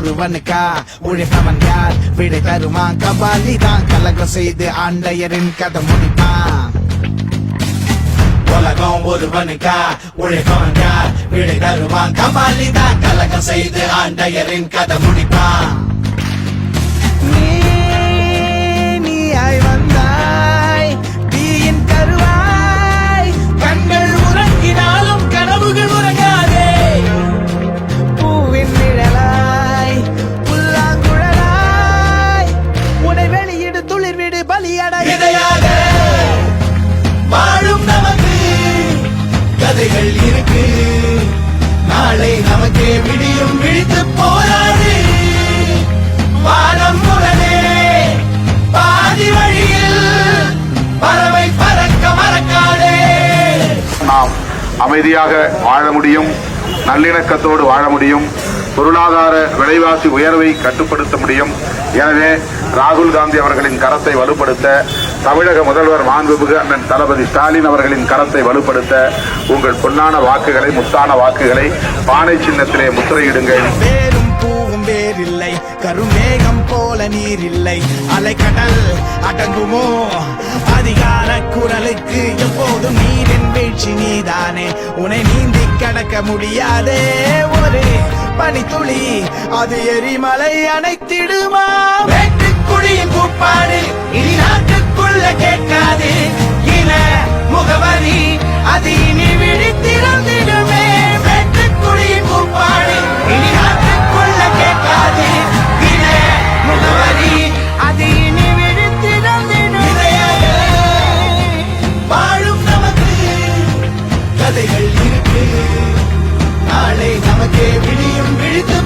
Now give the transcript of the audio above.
ஒருவனுக்கா உழைப்பவன் யார் விடை தருவான் கபாலி தான் கலகம் செய்து ஆண்டையரின் கதை முடிப்பான் உலகம் ஒருவனுக்கா உழைப்பவன் யார் விடை தருவான் கபாலி தான் கலகம் செய்து ஆண்டையரின் கதை முடிப்பான் நீயாய் வந்தாய் தீயின் கருவாய் கண்கள் உறங்கினாலும் கனவுகள் உறங்காதே பூவின் நிழலாய் புல்லாங்குழலாய் உனை வெளியிடு துளிர்விடு பலியடையாக வாழும் நமக்கு கதைகள் இருக்கு நாளை நமக்கே விடியும் விழித்து போராடு வானம் முரணே பாதி வழியில் பறவை பறக்க மறக்காதே. நாம் அமைதியாக வாழ முடியும், நல்லிணக்கத்தோடு வாழ முடியும், பொருளாதார விலைவாசி உயர்வை கட்டுப்படுத்த முடியும். எனவே ராகுல் காந்தி அவர்களின் கரத்தை வலுப்படுத்த, தமிழக முதல்வர் மாண்புமிகு அண்ணன் தளபதி ஸ்டாலின் அவர்களின் கரத்தை வலுப்படுத்த உங்கள் பொன்னான வாக்குகளை, முத்தான வாக்குகளை பானை சின்னத்திலே முத்திரையிடுங்கள். வேறும் பூவும் வேறில்லை, கருமேகம் போல நீர் இல்லை, அலைக்கடல் அடங்குமோ அதிகார குரலுக்கு எப்போதும் நீரின் வீழ்ச்சி நீதானே, உன்னை நீந்தி கடக்க முடியாதே ஒரு பனித்துளி அது எரிமலை அணைத்திடுமா. வெட்டுக்குழியின் கூப்பாடு இனி நாட்டுக்குள்ள கேட்காது, இன முகவரி அது இனி விழித்திறந்திடுமே. வெட்டுக்குழியின் கூப்பாடு இனி நாட்டுக்குள்ள கேட்காது, இன முகவரி அது இனி விழித்திறந்திடுமே. வாழும் நமக்கு கதைகள் இருக்கு, நாளை நமக்கே விடியும் விழித்து